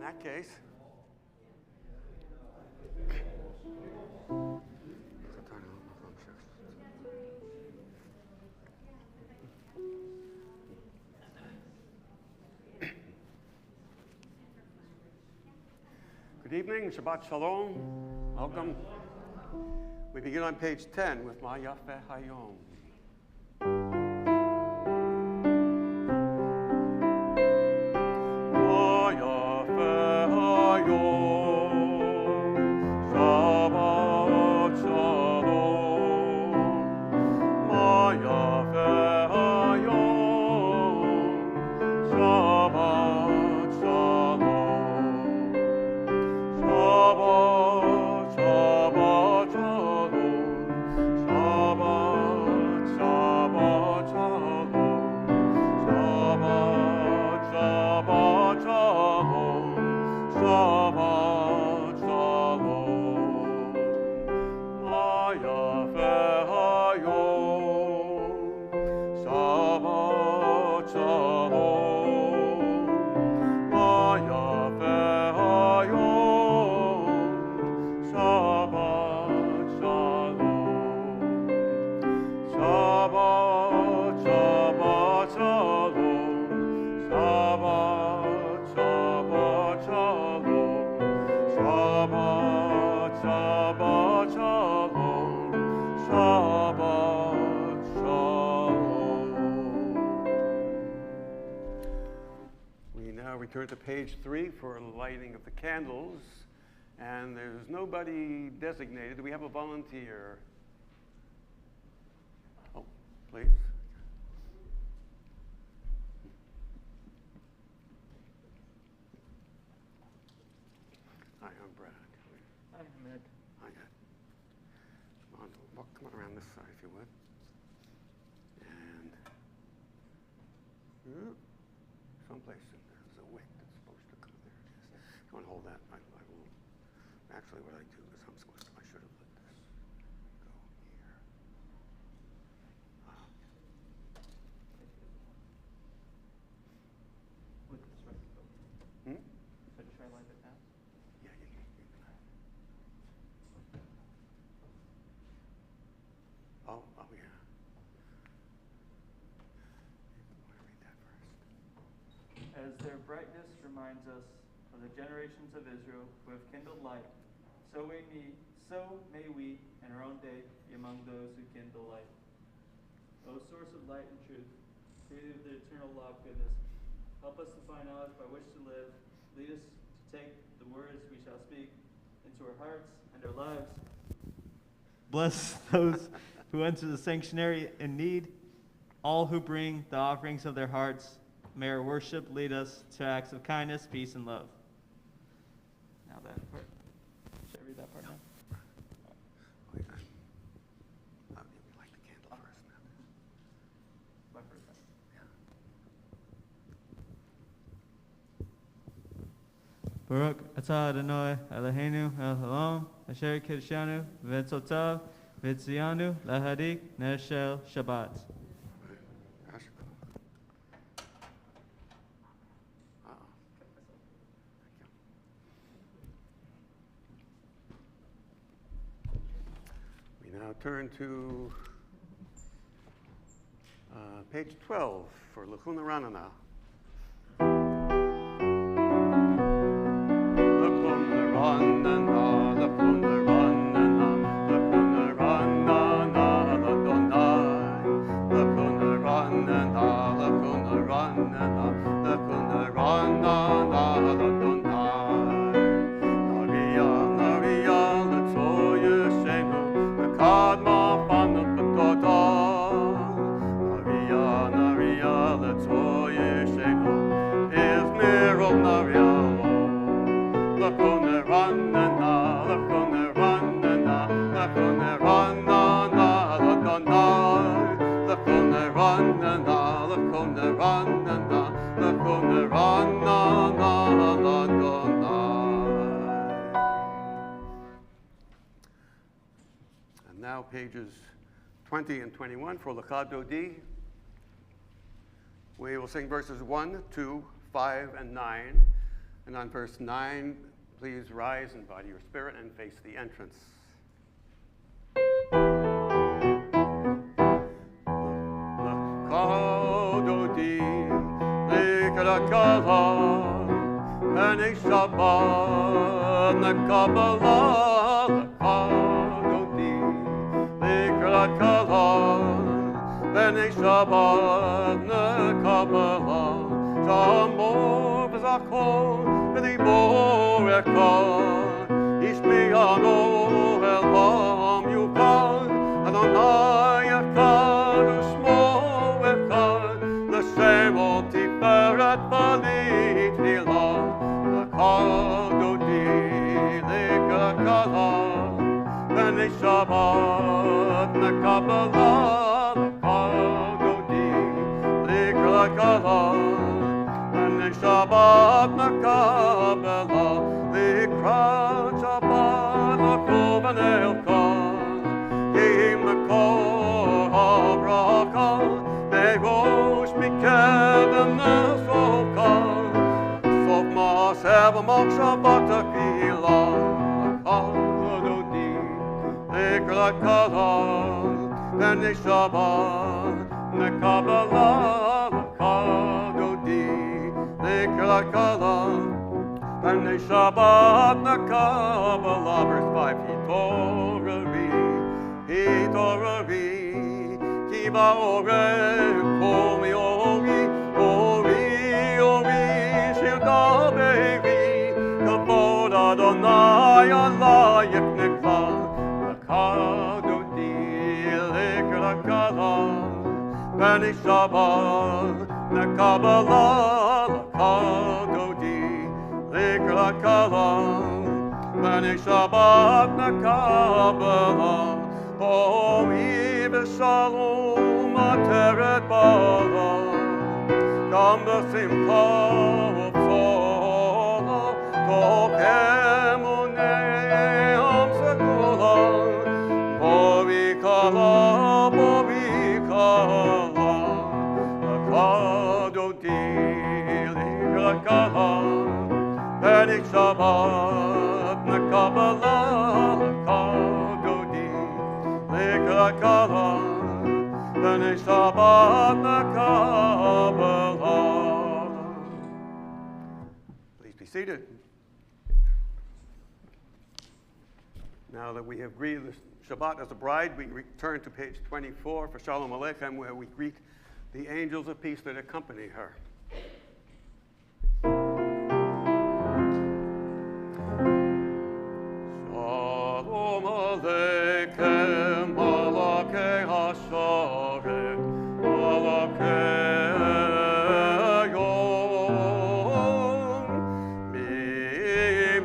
that case, good evening, Shabbat Shalom, welcome. We begin on page 10 with Ma Yafeh Hayom. Turn to page 3 for lighting of the candles, and there's nobody designated. Do we have a volunteer? Oh, please. Hi, I'm Brad. Hi, I'm Ed. Hi, Ed. Come on around this side, if you would. And someplace in there. Wick that's supposed to come there. If you want to hold that, I will. Actually, what I do is I should have let this go here. With this right. Hmm? So should I light it now? Yeah, you can. Oh, yeah. You want to read that first? As their brightness reminds us of the generations of Israel who have kindled light, so may we in our own day be among those who kindle light. O source of light and truth, creator of the eternal law of goodness, help us to find knowledge by which to live. Lead us to take the words we shall speak into our hearts and our lives. Bless those who enter the sanctuary in need, all who bring the offerings of their hearts. May our worship lead us to acts of kindness, peace, and love. Now that part. Should I read that part now? Oh, yeah. You light the candle first now. My first time. Yeah. Baruch atah Adonai Eloheinu el-Halam asher kiddushanu v'etzotav v'tziyanu lahadik neshel Shabbat. Now turn to page 12 for Lechuna Ranana. Lechuna Ranana, Lechuna Ranana, Lechuna Ranana, Ladonai. Lechuna Ranana, Lechuna Ranana, Lechuna Ranana, Ladonai. Naria, Naria, Letzoye Shenu. Kadma fana patoda, Naria, Naria, Letzoye Shenu, is Mirol Naria, Lachone Ranana, Lachone Ranana, Lachone Ranana, Ladonai, Lachone Ranana, Lachone Ranana, Lachone Ranana, Ladonai. Now pages 20 and 21 for Lecha Dodi. We will sing verses 1, 2, 5, and 9. And on verse 9, please rise in body or spirit and face the entrance. Erev Shabbat Kabbalah Lekadodi Likrat Kala Erev Shabbat Kabbalah Shamor V'Zakor V'Dibor Echad Ishmiano Elam Yukad Adonai Echad Ushmo Echad L'Shem Ol Tiferet V'Lit Hilah Lekadodi Likrat Kala Erev Shabbat Kabbalah Lekadodi Likrat Kala Erev Shabbat Kabbalah Likrat Shabbat Lekov Elkan Yim Lekor HaBraka Merosh Mikevem Nesokah Sof Ma'aseh V'Machshavah Tefilah Lekadodi Likrat Kala Erev Shabbat Kabbalah Lekadodi Likrat Kala Erev Shabbat Kabbalah. Verse 5. Hitorari Ki Ba'oreh Kol Ori Shilta Be'eri Kavod Adonai Alayek Nekla Lekadodi Likrat Kala Erev Shabbat Kabbalah Lekadodi Likrat Kala Erev Shabbat Kabbalah O'i v'shalom ateret bala Gam b'simcha u'b'sola Tok emunei am segula Bori kala Lekadodi Likrat Kala Erev Shabbat Kabbalah Lekadodi Likrat Kala Erev Shabbat Kabbalah. Please be seated. Now that we have greeted the Shabbat as a bride, we return to page 24 for Shalom Aleichem, where we greet the angels of peace that accompany her. Shalom Aleichem, Malakei HaSharet, Malakei Yom, Mi-Melech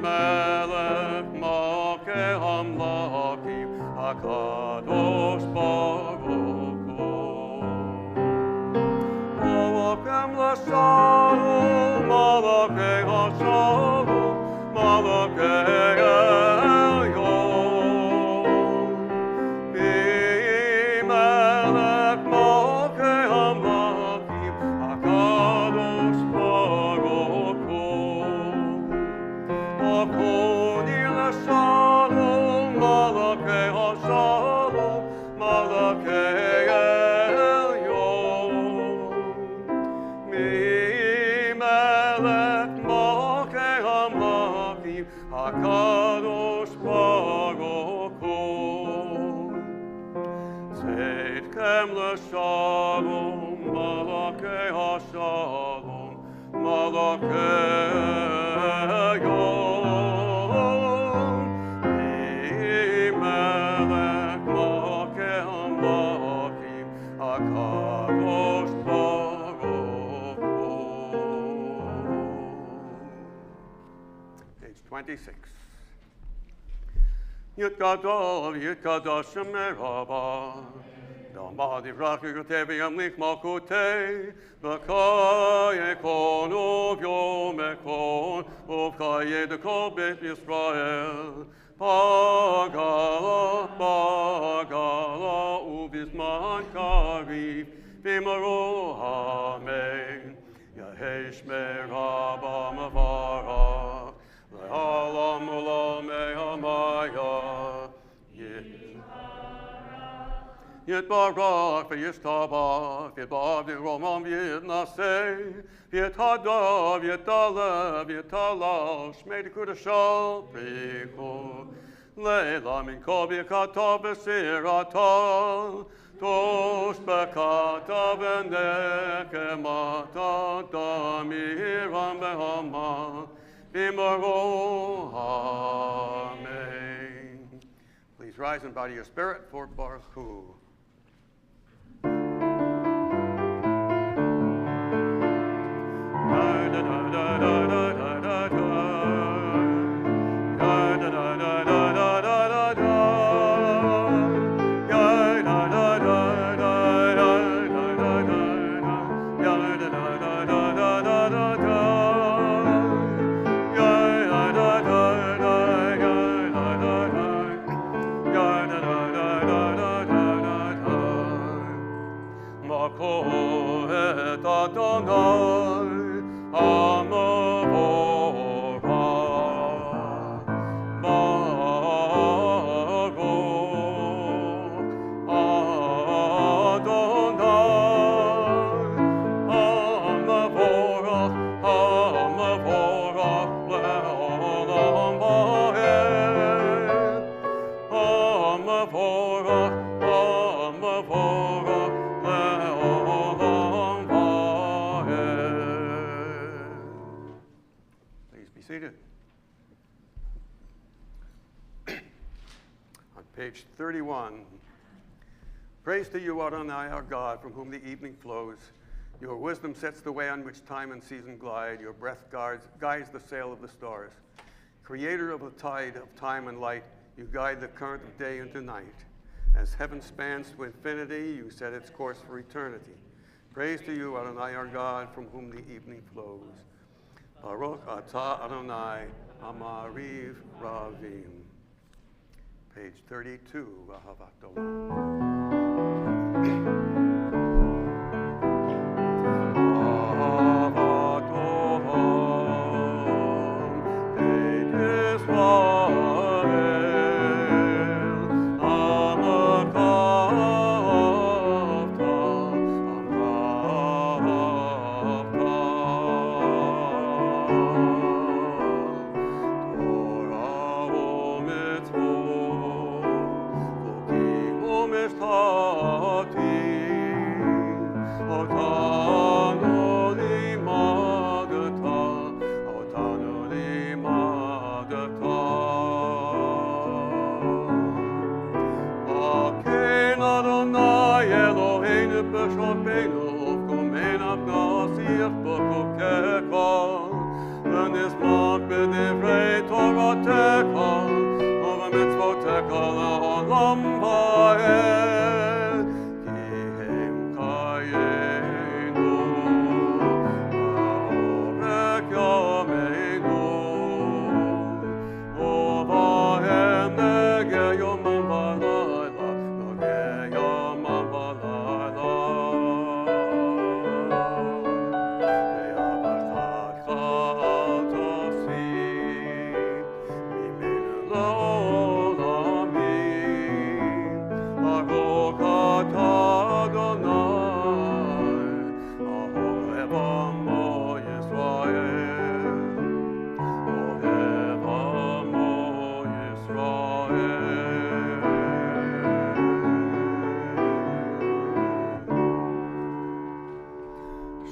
Malkei Hamlakim, HaKadosh Baruch Hu. Malakei HaShalom, Malakei HaShalom, Malakei HaKadosh Baruch Hu. Tzedkem l'shalom, Malakei HaShalom, Malakei Yom. Mi-Melech Malkei Hamlakim, HaKadosh Baruch Hu. Page 26. Yitgadol, Yitgadosh Meraba, Damad Yivrach Yutevi Amlich Malkutei, V'Kay Ekon Uv Yom Ekon, Uv Chaye Dekol Bet Yisrael, Pagala, Pagala, Uv Yizman Kariv, V'Maru Amen, Yahesh Meraba Mavara. יתברך וישתבח, יתברך וירומם ויתנשא, יתהדר ויתעלה ויתעלה, שמי דקודשו בריחו. לילה מן כל ברכתו וסירתו, תושבקתה ונקמתה, תמירם בהמה, במרו amen. Please rise and bow to your spirit for Baruch Hu. Page 31. Praise to you, Adonai, our God, from whom the evening flows. Your wisdom sets the way on which time and season glide. Your breath guides the sail of the stars. Creator of the tide of time and light, you guide the current of day into night. As heaven spans to infinity, you set its course for eternity. Praise to you, Adonai, our God, from whom the evening flows. Baruch atah Adonai, amariv ravim. Page 32, Ahavat Olam. Ahavat Olam, Beit Yisrael, Amakavta, Torah u'mitzvot,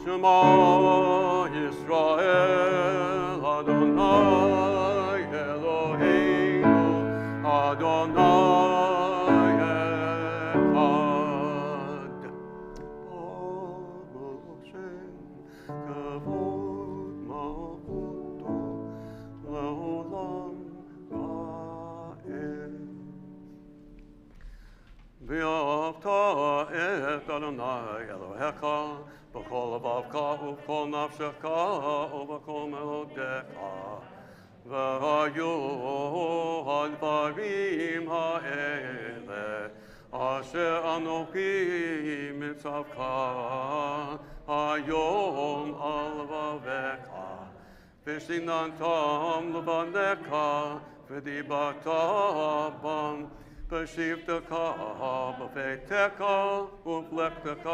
Shema Yisrael, Adonai Eloheinu, Adonai Echad. Baruch Shem Kavod Malchuto Leolam Va'ed. V'yavta et Adonai Elohecha B'kol avavka u'b'kol nafshecha u'b'kol me'odecha v'hayu ha'dvarim ha'ele asher anochi mitzavka hayom al vavecha v'shinantam levanecha v'dibata bam בשבתך, בביתך, ובלכתך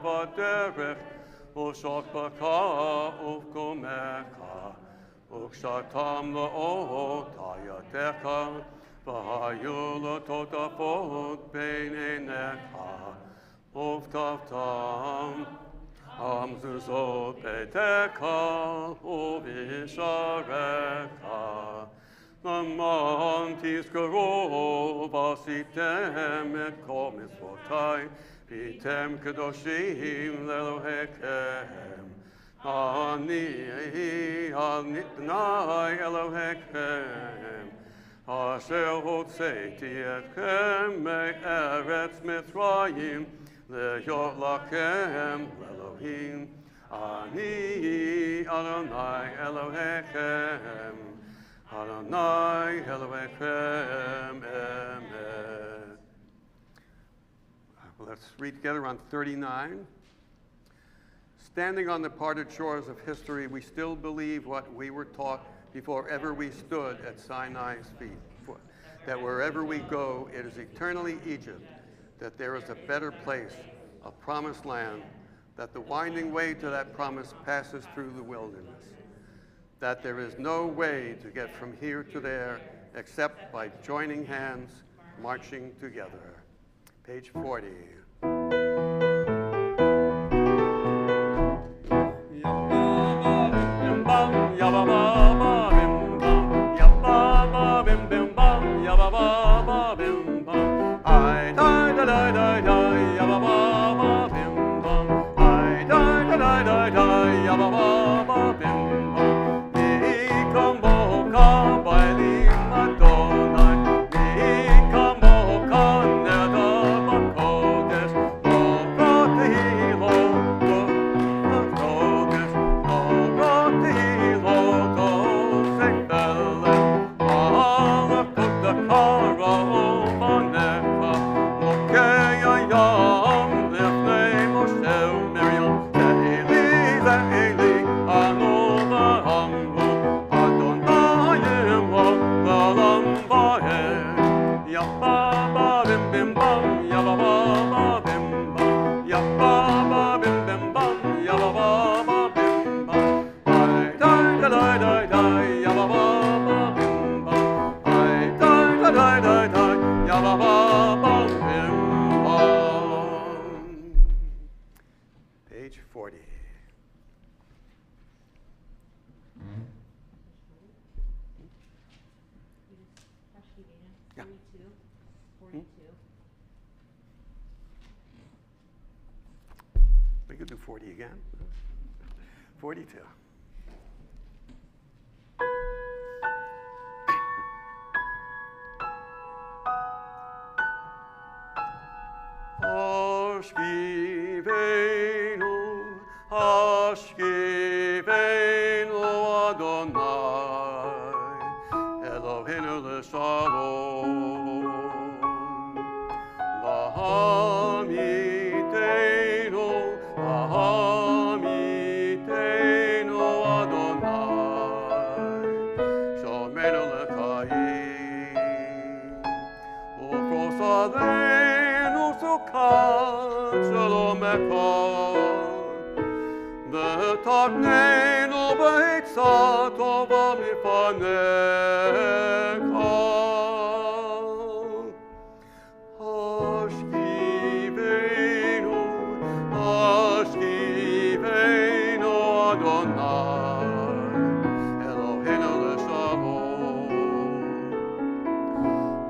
בדרך, ושוכבך ובקומך, וקשתם לאות ידיך, והיו לטוטפות בין עיניך, ובטפתם המזוזות ביתך ובשעריך. למען תזכרו ועשיתם את כל מצוותיי, והייתם קדושים לאלוהיכם. אני אדוני אלוהיכם, אשר הוצאתי אתכם מארץ מצרים, להיות לכם לאלוהים. אני אדוני אלוהיכם, Adonai Elohechem, Amen. Let's read together on 39. Standing on the parted shores of history, we still believe what we were taught before ever we stood at Sinai's feet, that wherever we go, it is eternally Egypt, that there is a better place, a promised land, that the winding way to that promise passes through the wilderness, that there is no way to get from here to there except by joining hands, marching together. Page 40. Page 40. Yeah. 42. We could do 40 again. 42. Ashkivenu, Ashkivenu Adonai, Eloheinu l'shalom. V'hamitenu, V'hamitenu Adonai, Shomenu l'chaim, U'prosadenu sukkah Shalomeka, V'taknenu b'hitzah tova mifanecha. Ashkivenu, Ashkivenu Adonai, Eloheinu l'shalom.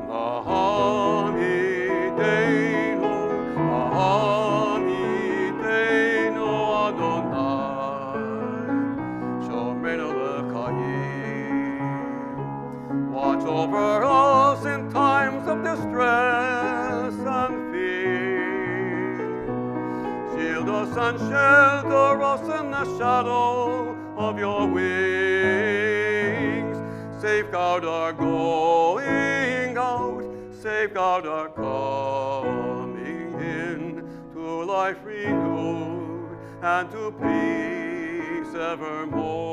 V'hamitenu, V'hamitenu Adonai, Shomenu l'chaim. Watch over us in times of distress and fear. Shield us and shelter us in the shadow of your wings. Safeguard our going out, safeguard our coming in, to life renewed and to peace evermore.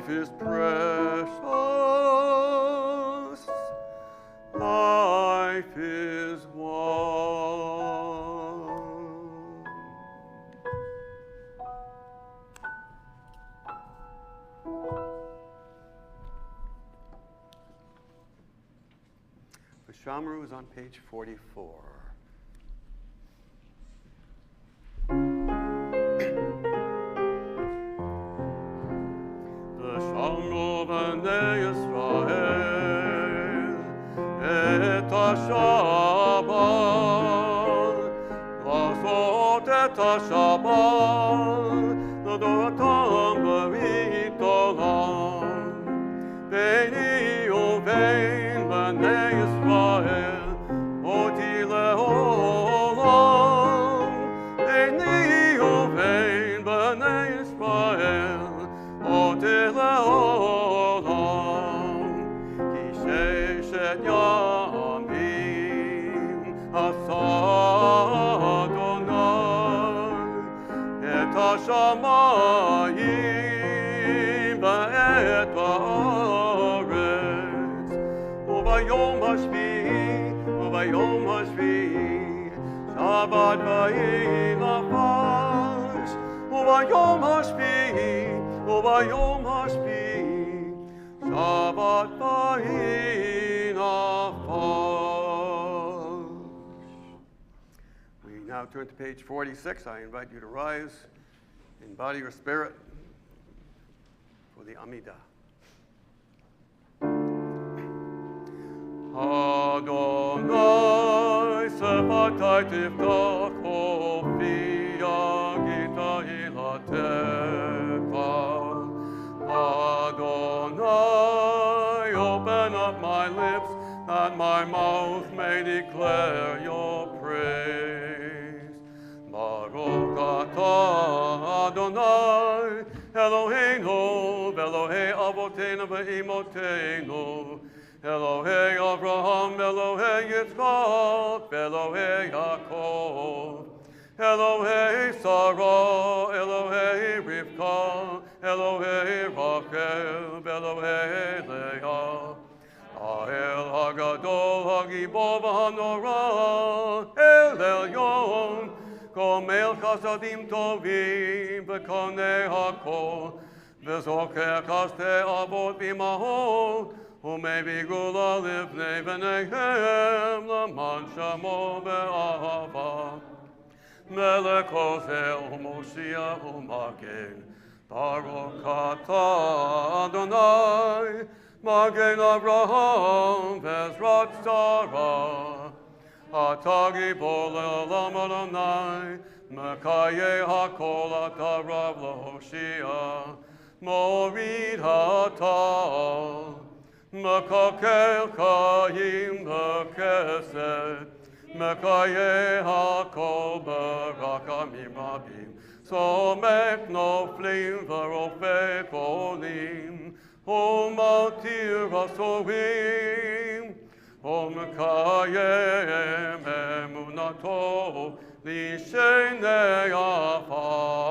life is precious. Life is one. The Shamru is on page 44. B'nei Yisrael et ha-Shabbat לעשות את השבת לדורתם ברית עולם ביני ובין בני ישראל אותי לעולם ביני ובין בני ישראל אותי לעולם כי ששת ימים עשה אדוני את השמיים ואת הארץ וביום השביעי שבת ויהי נפש וביום השביעי שבת ויהי נפש. We now turn to page 46. I invite you to rise in body or spirit for the Amidah. Adonai sefatai tiftach kofi yagita ilatecha. Adonai, open up my lips that my mouth may declare your praise. Baruch atah Adonai, Eloheinu, Elohei Avoteinu ve'imoteinu, Elohei Avraham, Elohei Yitzchak, Elohei Yaakov, Elohei Sarah, Elohei Rivka, Elohei Rachel, Elohei Leah, Ha'el HaGadol, HaGibor v'Hanora, El Elyon, Gomel Chasadim Tovim, V'konei HaKol, V'zoker Kastei Avot B'imahot, U'mei Gula Livnei V'neihem, L'man Shamo Be'ahava. Melech Hosea u'Moshiach u'Magen, Baruch atah Adonai, Magen Avraham v'Ezrat Sarah, atah Gibor le'olam Adonai, Mekayeh hakol atah Rav LaHoshia, Morid atah, Mekakel Chaim b'Chesed, Mekayeh hakol b'rakamim rabim, Somek noflim v'rofei cholim, U'matir hasorim, U'mekayem emunato l'shenei afar,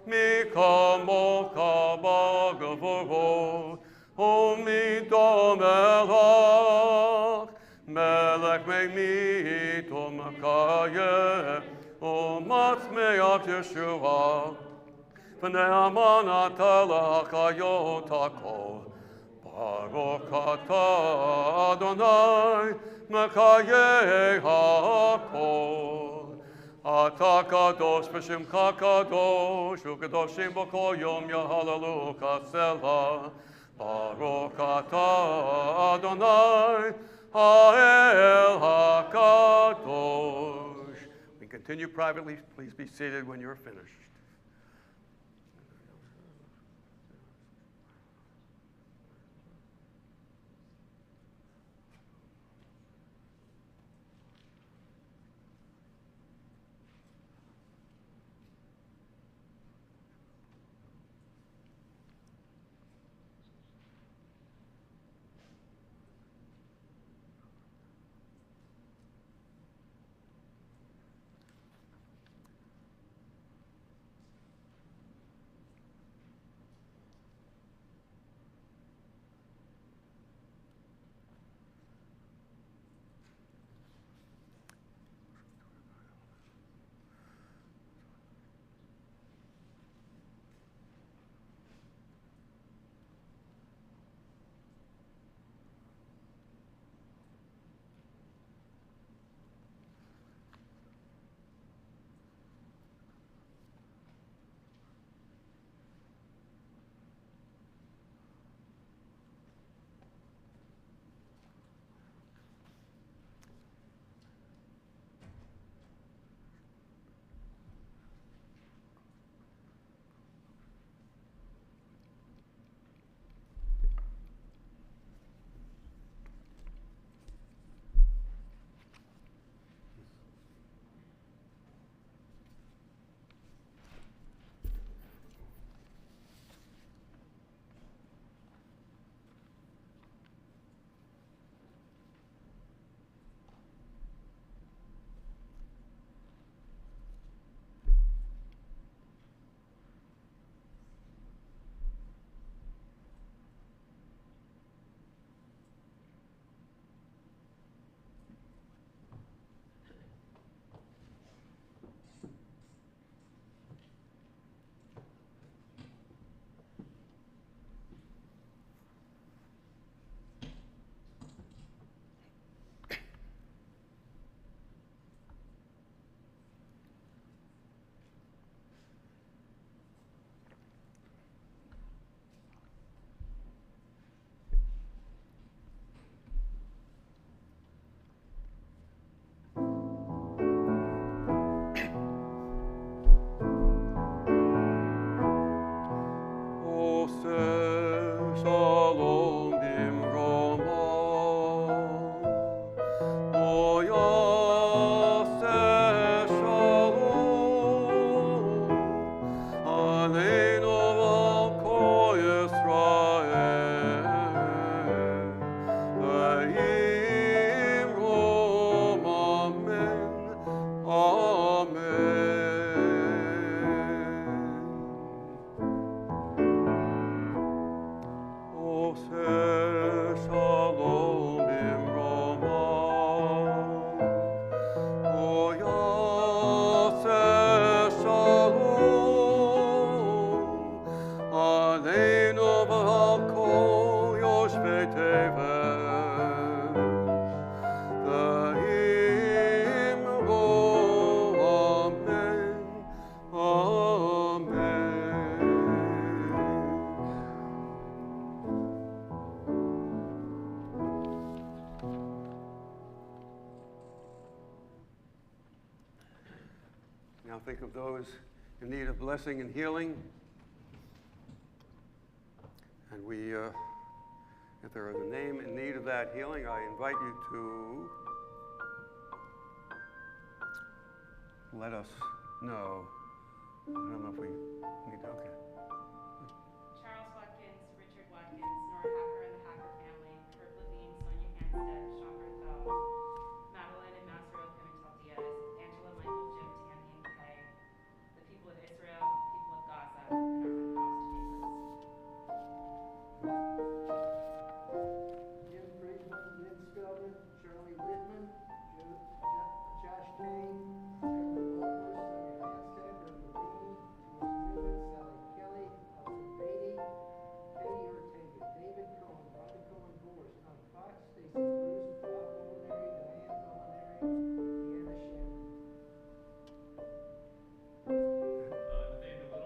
Mikamocha b'gevurot, U'midom elach, Melech me'mit u'mekayeh, u'matzmeach Yeshua, V'nei aman atah l'hachayot hakol, Baruch atah Adonai, Mekayeh hakol. Atah kadosh v'shimcha kadosh, u'kadoshim b'kol yom yahalleluka selah. Baruch atah Adonai, Ha'el HaKadosh. We continue privately. Please be seated when you're finished. Now think of those in need of blessing and healing. And if there is a name in need of that healing, I invite you to let us know. I don't know if we need to, okay. Charles Watkins, Richard Watkins, Nora Hacker and the Hacker family, Kurt Levine, Sonia Hanstead, Sean Berthel, Madeline and Masro Pimentel Diaz, Angela, Michael, Jim, Tammy, and Kay, the people of Israel, people of Gaza, and our unhoused neighbors. Jim Friedman, Lynn Spelman, Charlie Whitman, Josh Kane, Edward Wilbur, Sonia Hanstead, Rick Levine, Jules Newman, Sally Kelly, Austin Beatty, Katie Ortega, David Cohen, Rhonda Cohen Boers, Tom Fox, Stacy Bruce, Bob Molinary, Diane Molinary, Deanna Shannon. Nathaniel Little.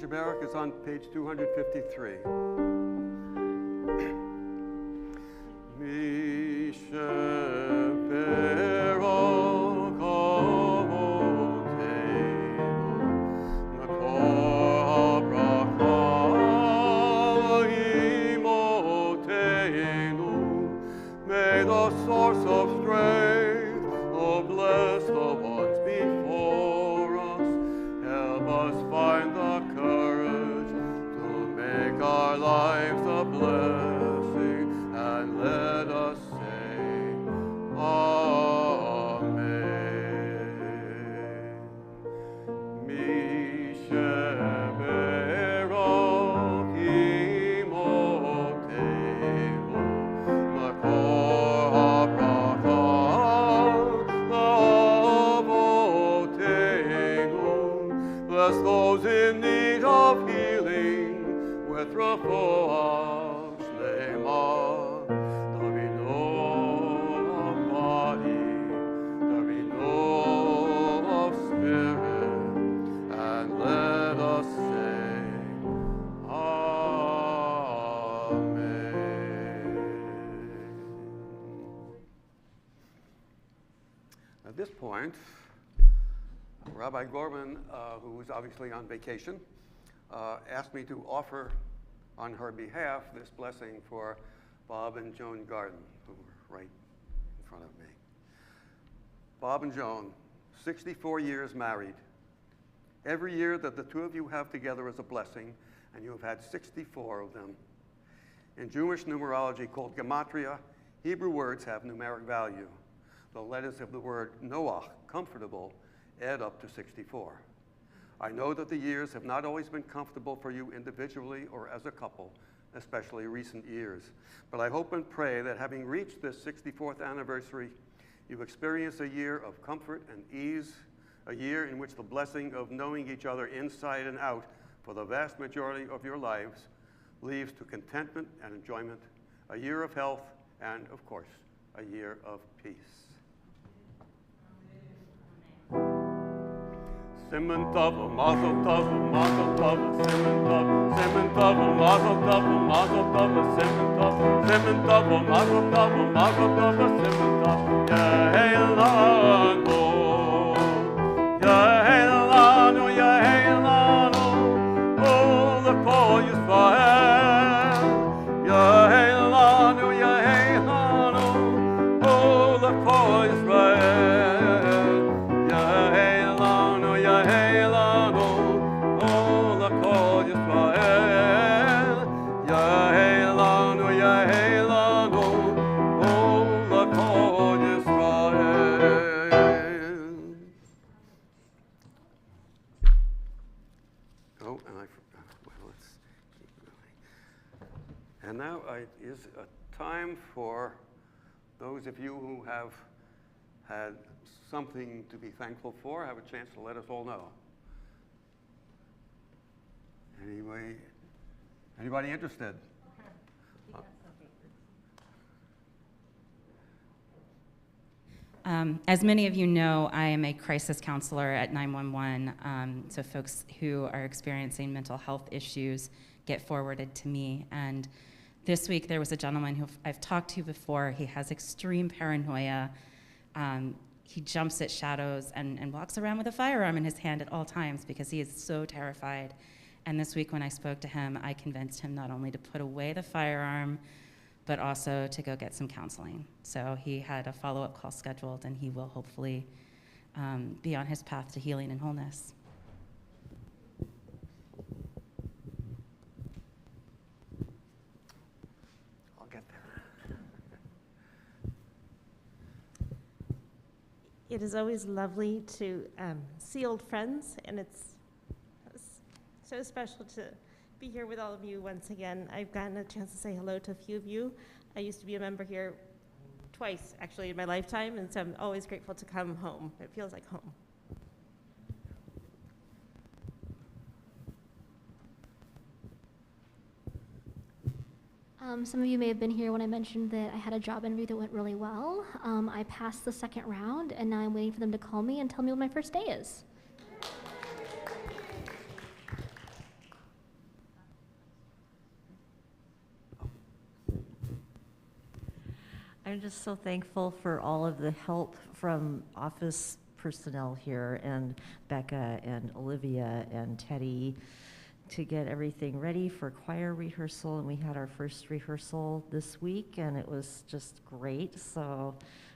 Barak is on page 253. May the source of strength, oh bless the ones before us, help us find the courage to make our lives a blessing, and let us say, Amen. Mi sheberach imotenu, makor habracha avotenu. Bless those in need of healing with refuah shlema. There be no body, there be no spirit, and let us say, Amen. At this point, Rabbi Gorman, who is obviously on vacation, asked me to offer on her behalf this blessing for Bob and Joan Garden, who are right in front of me. Bob and Joan, 64 years married. Every year that the two of you have together is a blessing, and you have had 64 of them. In Jewish numerology called gematria, Hebrew words have numeric value. The letters of the word Noach, comfortable, add up to 64. I know that the years have not always been comfortable for you individually or as a couple, especially recent years. But I hope and pray that having reached this 64th anniversary, you experience a year of comfort and ease, a year in which the blessing of knowing each other inside and out for the vast majority of your lives leads to contentment and enjoyment, a year of health, and of course, a year of peace. Simon Tov, Mazel Tov, Mazel Tov, Simon Tov, Simon Tov, Mazel Tov, Mazel Tov, Simon Tov, Simon Tov, Mazel Tov, Mazel Tov, Simon Tov, Yehelanu, Yehelanu, Yehelanu, oh, the call Yisrael, Yehelanu, Yehelanu, oh, the call Yisrael. And now is a time for those of you who have had something to be thankful for, have a chance to let us all know. Anyway, anybody interested? As many of you know, I am a crisis counselor at 911, so folks who are experiencing mental health issues get forwarded to me. And this week there was a gentleman who I've talked to before. He has extreme paranoia. He jumps at shadows and walks around with a firearm in his hand at all times because he is so terrified. And this week when I spoke to him, I convinced him not only to put away the firearm, but also to go get some counseling. So he had a follow-up call scheduled, and he will hopefully be on his path to healing and wholeness. I'll get there. It is always lovely to see old friends, and it's so special to be here with all of you once again. I've gotten a chance to say hello to a few of you. I used to be a member here twice, actually, in my lifetime, and so I'm always grateful to come home. It feels like home. Some of you may have been here when I mentioned that I had a job interview that went really well. I passed the second round, and now I'm waiting for them to call me and tell me what my first day is. I'm just so thankful for all of the help from office personnel here, and Becca and Olivia and Teddy, to get everything ready for choir rehearsal. And we had our first rehearsal this week, and it was just great. So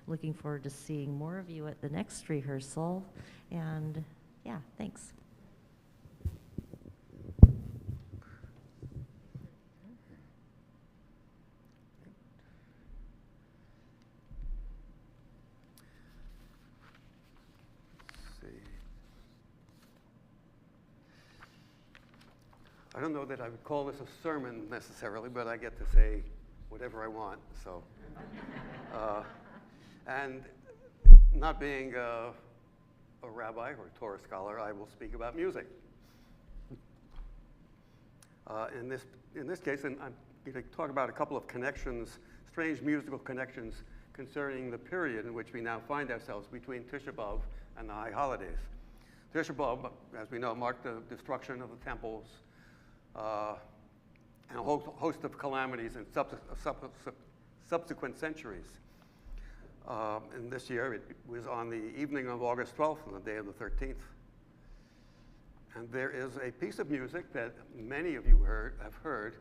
looking forward to seeing more of you at the next rehearsal. And yeah, thanks. I don't know that I would call this a sermon necessarily, but I get to say whatever I want. So, and not being a rabbi or a Torah scholar, I will speak about music. In this case, and I'm going to talk about a couple of connections, strange musical connections concerning the period in which we now find ourselves between Tisha B'Av and the high holidays. Tisha B'Av, as we know, marked the destruction of the temples, and a host of calamities in subsequent centuries. And this year, it was on the evening of August 12th and the day of the 13th. And there is a piece of music that many of you have heard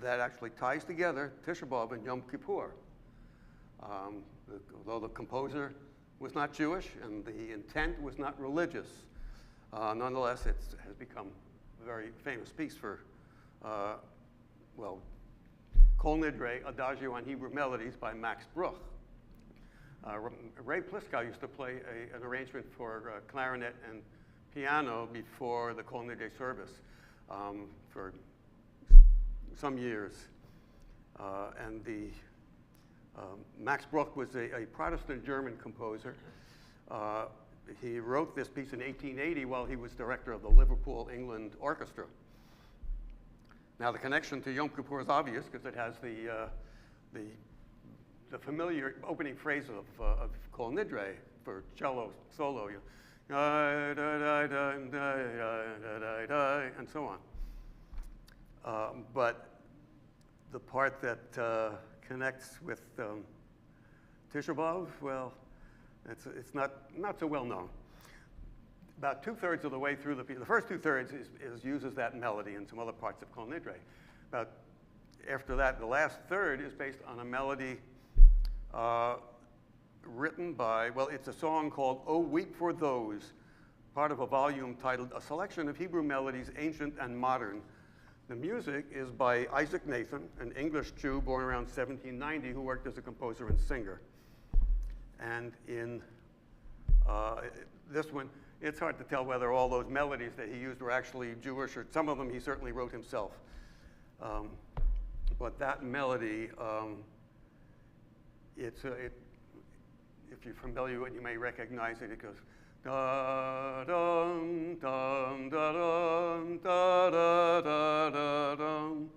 that actually ties together Tisha B'Av and Yom Kippur. Although the composer was not Jewish and the intent was not religious, nonetheless, it has become a very famous piece for, Kol Nidre, Adagio on Hebrew Melodies by Max Bruch. Ray Pliskow used to play an arrangement for clarinet and piano before the Kol Nidre service for some years. And Max Bruch was a Protestant German composer. He wrote this piece in 1880 while he was director of the Liverpool, England Orchestra. Now the connection to Yom Kippur is obvious because it has the familiar opening phrase of Kol Nidre for cello solo, and so on. But the part that connects with Tisha B'Av, well, it's not so well known. About 2/3 of the way through the first 2/3 uses that melody and some other parts of Kol Nidre. About after that, the last third is based on a melody written by, it's a song called "Oh Weep for Those," part of a volume titled "A Selection of Hebrew Melodies, Ancient and Modern." The music is by Isaac Nathan, an English Jew born around 1790 who worked as a composer and singer. And in this one, it's hard to tell whether all those melodies that he used were actually Jewish, or some of them he certainly wrote himself. But that melody, if you're familiar with it, you may recognize it. It goes, da dum dum da dum da da da da dum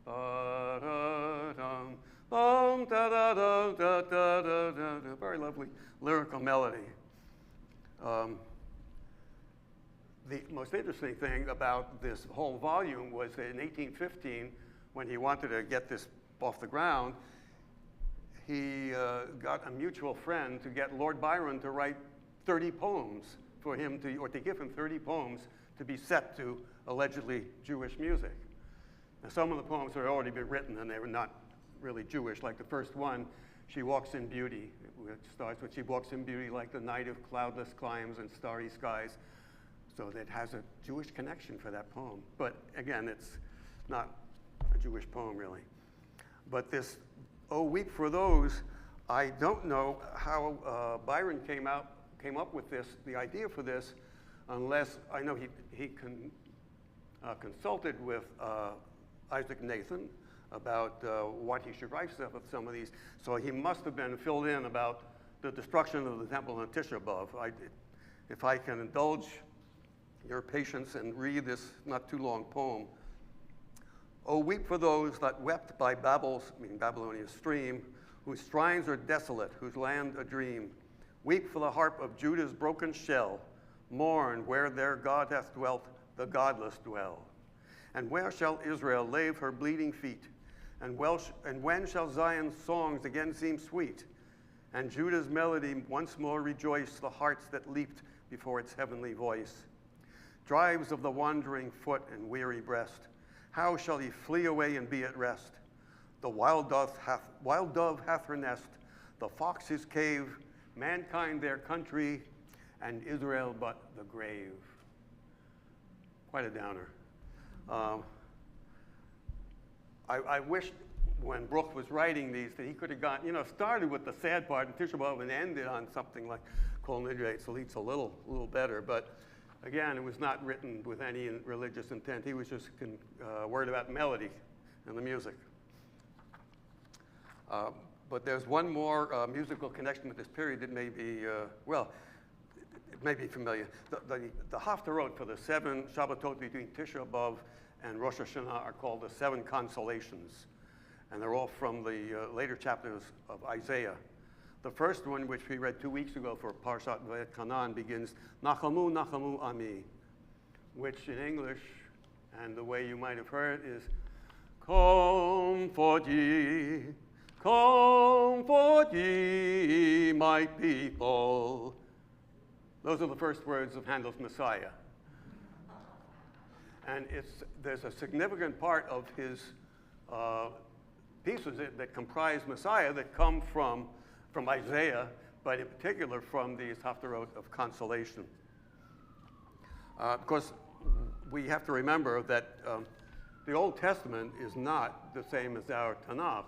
da da dum da da da da da da da. Very lovely lyrical melody. The most interesting thing about this whole volume was that in 1815, when he wanted to get this off the ground, he got a mutual friend to get Lord Byron to write 30 poems for him to, or to give him 30 poems to be set to allegedly Jewish music. Now, some of the poems had already been written and they were not really Jewish, like the first one, She Walks in Beauty, which starts with, she walks in beauty like the night of cloudless climes and starry skies. So that has a Jewish connection for that poem. But again, it's not a Jewish poem really. But this, Oh, Weep for Those, I don't know how Byron came up with this, the idea for this, unless I know he consulted with Isaac Nathan about what he should write with some of these. So he must have been filled in about the destruction of the temple on Tisha B'Av. If I can indulge your patience and read this not too long poem. Oh, weep for those that wept by Babylonia's stream, whose shrines are desolate, whose land a dream. Weep for the harp of Judah's broken shell. Mourn where their God hath dwelt, the godless dwell. And where shall Israel lave her bleeding feet? And when shall Zion's songs again seem sweet? And Judah's melody once more rejoice the hearts that leaped before its heavenly voice? Drives of the wandering foot and weary breast, how shall he flee away and be at rest? The wild dove hath her nest, the fox his cave, mankind their country, and Israel but the grave. Quite a downer. I wish when Brooke was writing these that he could have gone, started with the sad part in Tisha B'Av and ended on something like Kol Nidre, so it's a little better. But again, it was not written with any religious intent. He was just worried about melody and the music. But there's one more musical connection with this period that may be, it may be familiar. The Haftarot for the 7 Shabbatot between Tisha B'Av and Rosh Hashanah are called the 7 Consolations. And they're all from the later chapters of Isaiah. The first one, which we read 2 weeks ago for Parshat Va'et begins, Nachamu, Nachamu Ami, which in English, and the way you might have heard, is comfort ye, my people. Those are the first words of Handel's Messiah. And there's a significant part of his pieces that comprise Messiah that come from Isaiah, but in particular from these Haftarot of consolation. Of course, we have to remember that the Old Testament is not the same as our Tanakh.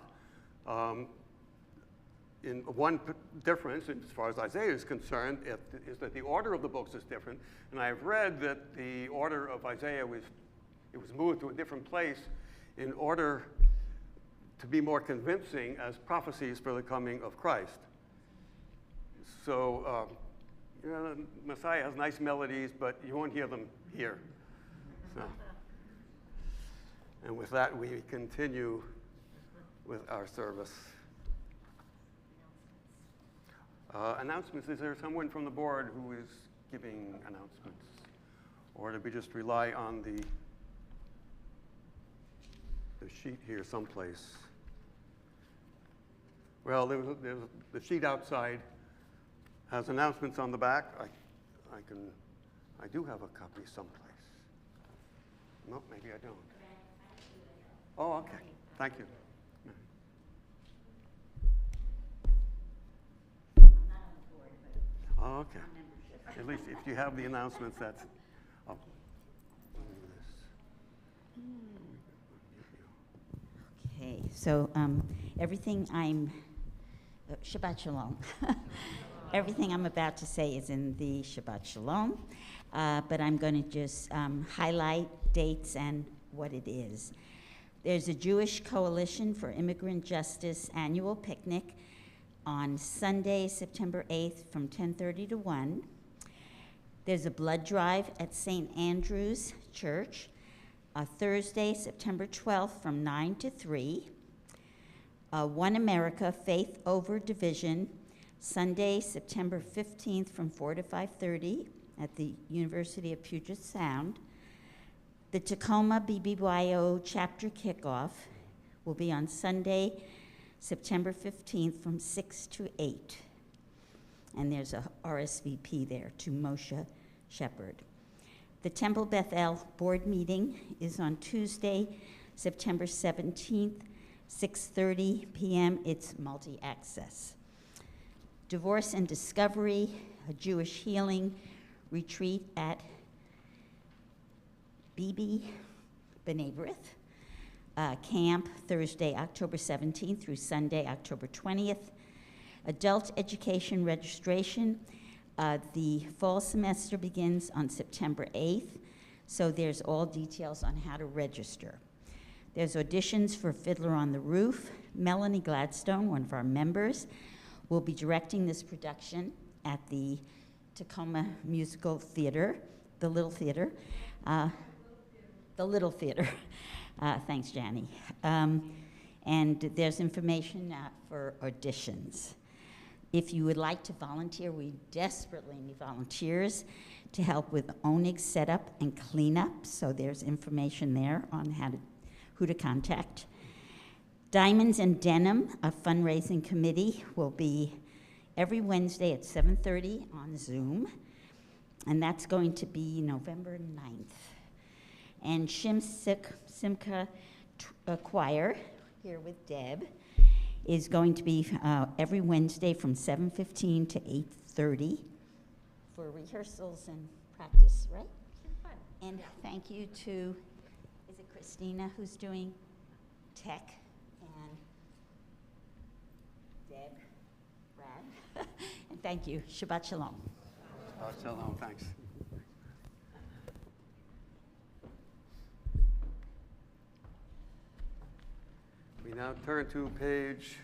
In one difference, as far as Isaiah is concerned, is that the order of the books is different. And I've read that the order of Isaiah was moved to a different place in order to be more convincing as prophecies for the coming of Christ. So, Messiah has nice melodies, but you won't hear them here. So, and with that, we continue with our service. Announcements, is there someone from the board who is giving announcements? Or do we just rely on the sheet here someplace? Well, there's the sheet outside has announcements on the back. I do have a copy someplace. No, maybe I don't. Oh, okay. Thank you. Oh, okay. At least if you have the announcements, that's. Oh. Okay, so Shabbat Shalom. Everything I'm about to say is in the Shabbat Shalom, but I'm going to just highlight dates and what it is. There's a Jewish Coalition for Immigrant Justice annual picnic on Sunday, September 8th from 10:30 to 1. There's a blood drive at St. Andrew's Church, Thursday, September 12th from 9 to 3. One America, Faith Over Division, Sunday, September 15th from 4 to 5:30 at the University of Puget Sound. The Tacoma BBYO chapter kickoff will be on Sunday, September 15th from 6 to 8. And there's a RSVP there to Moshe Shepherd. The Temple Beth board meeting is on Tuesday, September 17th, 6:30 p.m. It's multi-access. Divorce and Discovery, a Jewish healing retreat at B'nai B'rith camp, Thursday, October 17th through Sunday, October 20th. Adult education registration. The fall semester begins on September 8th, so there's all details on how to register. There's auditions for Fiddler on the Roof. Melanie Gladstone, one of our members, will be directing this production at the Tacoma Musical Theater, the Little Theater. The Little Theater. Thanks, Janny. And there's information for auditions. If you would like to volunteer, we desperately need volunteers to help with Oneg setup and cleanup. So there's information there on who to contact. Diamonds and Denim, a fundraising committee, will be every Wednesday at 7:30 on Zoom. And that's going to be November 9th. And Simcha Choir, here with Deb, is going to be every Wednesday from 7:15 to 8:30 for rehearsals and practice, right? And thank you to, is it Christina who's doing tech, and Deb, Brad, and thank you. Shabbat Shalom. Shabbat Shalom, thanks. We now turn to page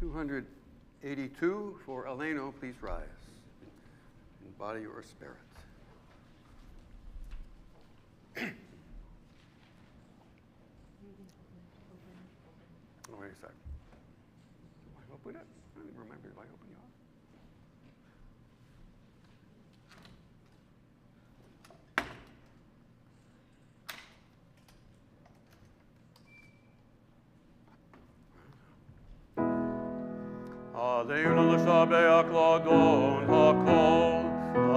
282 for Eleno. Please rise in body or spirit. Oh, wait a sec. Do I open it? I don't even remember if I opened yours. Aleinu l'shabeach l'Adon hakol,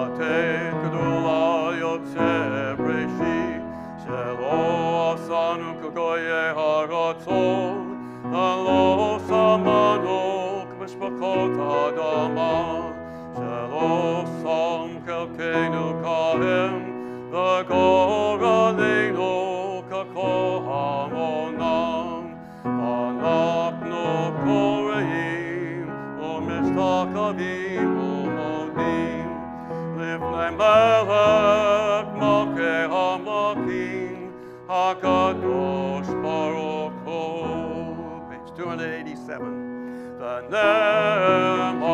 aten gedula yotzeh b'reshit, shelo asanu k'goyei haratzon, lo samanu k'mishpachot ha'adama, shelo sam chelkeinu kahem, v'gor aleinu k'kol hamonam, v'anachnu koreim, Mistakavim umodim, Lifnei melech malkei hamakim, HaKadosh Baruch Hu. Page 287. The Ne'emar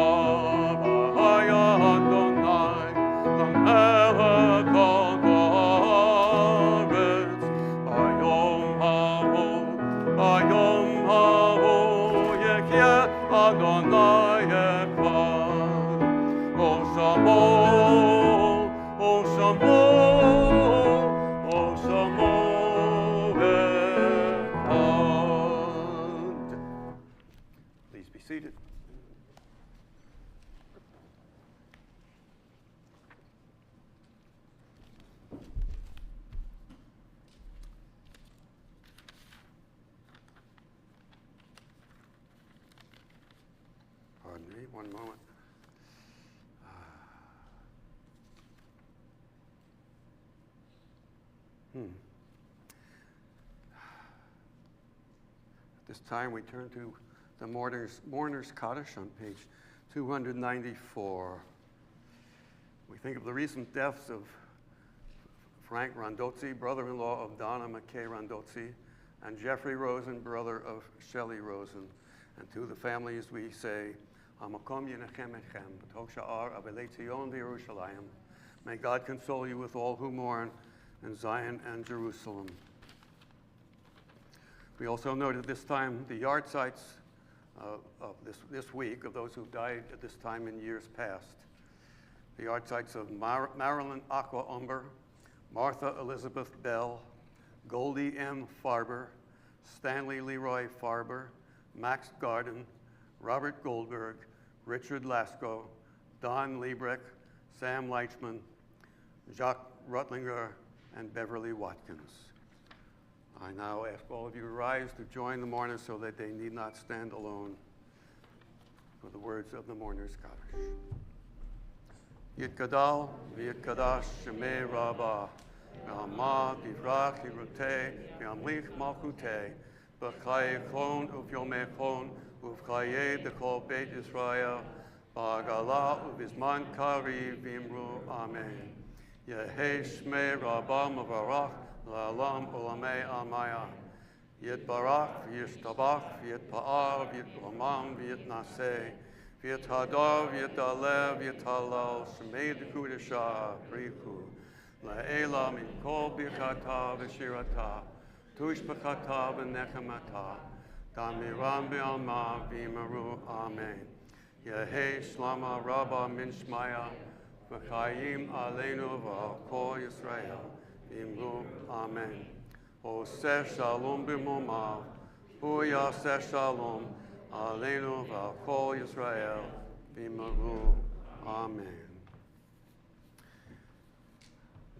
v'haya Adonai, the melech ha'aretz, Hayom ha'hu yehyeh Adonai. Please be seated. Pardon me, one moment. At this time, we turn to the Mourner's Kaddish on page 294. We think of the recent deaths of Frank Rondozzi, brother-in-law of Donna McKay Rondozzi, and Jeffrey Rosen, brother of Shelley Rosen. And to the families we say, Amakom Yenechem Echem, B'Toch Sha'ar Avelei Tzion V'Yerushalayim. May God console you with all who mourn in Zion and Jerusalem. We also note at this time the yard sites of this week of those who died at this time in years past. The yard sites of Marilyn Aqua Umber, Martha Elizabeth Bell, Goldie M. Farber, Stanley Leroy Farber, Max Garden, Robert Goldberg, Richard Lasko, Don Liebrecht, Sam Leichman, Jacques Rutlinger, and Beverly Watkins. I now ask all of you to rise to join the mourners so that they need not stand alone for the words of the mourner's Kaddish. Yitkadal v'yitkadash shemei rabbah, v'amah divrach hiruteh, v'amlich malchuteh, b'chayei chon uv'yomei chon, uv'chayei dekol beit Yisrael, b'agala uv'izman kari v'imru amen. Yehei shmei rabbah mavarach, la'alam olamei amaya. Yitbarach v'yishtabach v'yitpa'ar v'yitlamam v'yitnaseh, v'yithadar v'yitalev v'yitalal shemei dekudesha priku. La'ela min kol birkata v'shirata, tushbachata v'nechamata, damiram b'alma v'imaru amen. Yehei shlama rabba min shmaya, v'chayim aleinu v'kol Yisrael, v'imru amen. Oseh shalom b'momav, hu yaseh shalom, aleinu v'kol Yisrael, v'imru amen.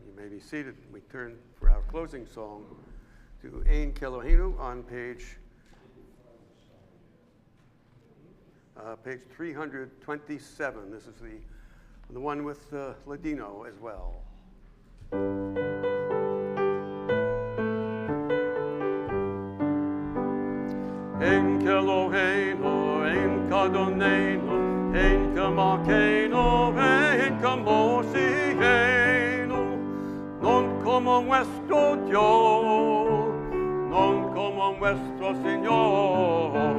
You may be seated. We turn for our closing song to Ein Kelohenu on page 327. This is the one with Ladino as well. Ein Kelohenu, Ein Kadonenu, Ein Kamakenu, Ein Kamosihenu, non como nuestro Dios, non como nuestro Señor,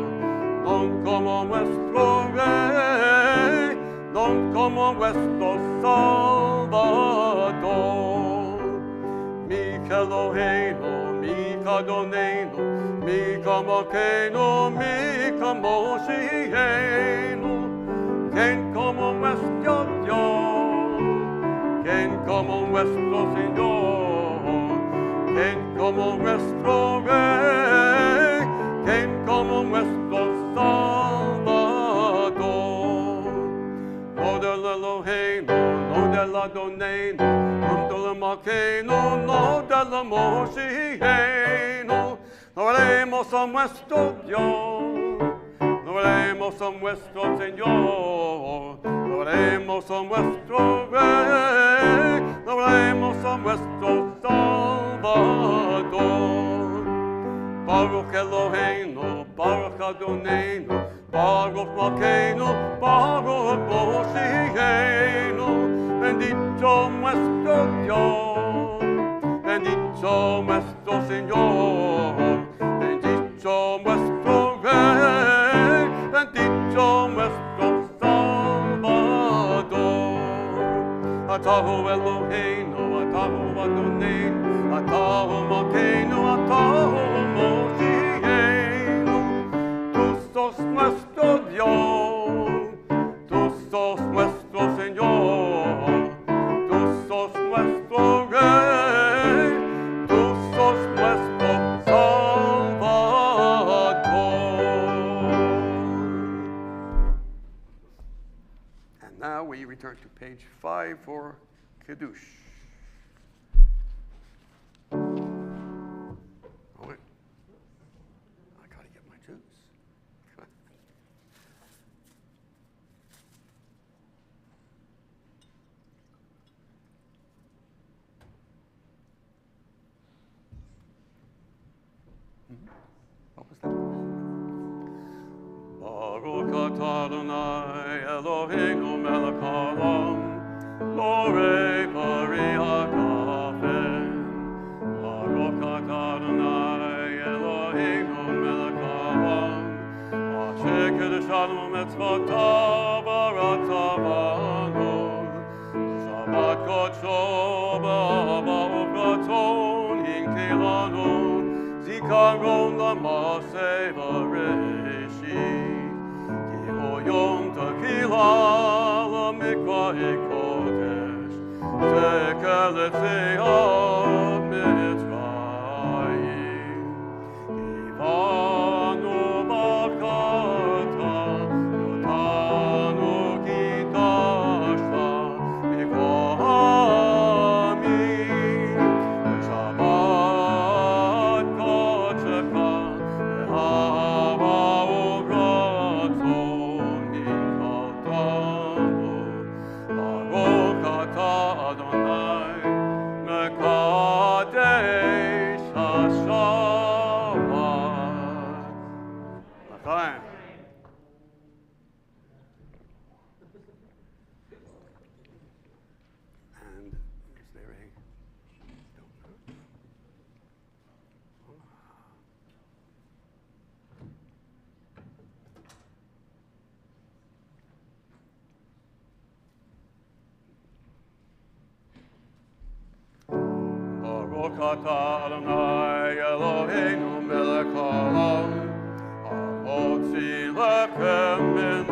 non como nuestro Rey, non como nuestro Salvador. Mi Kelohenu, mi Kadonenu, mi Kamakenu, mi Kamosihenu, quien como nuestro Dios, quien como nuestro Señor, quien como nuestro Rey, quien como nuestro Salvador. No del Eloheinu, no del Adonenu, no del Makenu, no del Moshienu. No veremos a nuestro Dios, no veremos a nuestro Señor, no veremos a nuestro Rey, no veremos a nuestro Salvador. Baruch Eloheinu, Baruch Adonenu, Baruch Malkeinu, Baruch Moshienu. Bendito nuestro Dios, bendito nuestro Señor, bendito nuestro Rey, bendito nuestro Salvador. Atahu Eloheinu, Atahu Adonenu, Atahu Malkeinu, Atahu Moshienu. Tú sos nuestro Dios, tú sos nuestro Señor, tú sos nuestro Rey, tú sos nuestro Salvador. And now we return to page 5 for Kiddush. Oh, wait. I gotta get my juice. What was that? Baruch atah Adonai Eloheinu melech haolam, borei pari hakafen. Baruch atah Adonai Eloheinu melech haolam, asher kiddushanu mitzvotav. Gotcho Baba Upraton Hinkelano Zikaron Lama Sevareshi Kihoyom Takila Lamikwa Ekodesh Tekelete Mitzrayim Ivanu Bakata Yotanu Kitashta Mikwami Shabbat Kocheka Ehava Uratzon Mikatanu Baruch Atah Adonai Mekadesh HaShabbat. L'chaim. And is there a Baruch atah Adonai Eloheinu melech haolam, hamotzi lechem min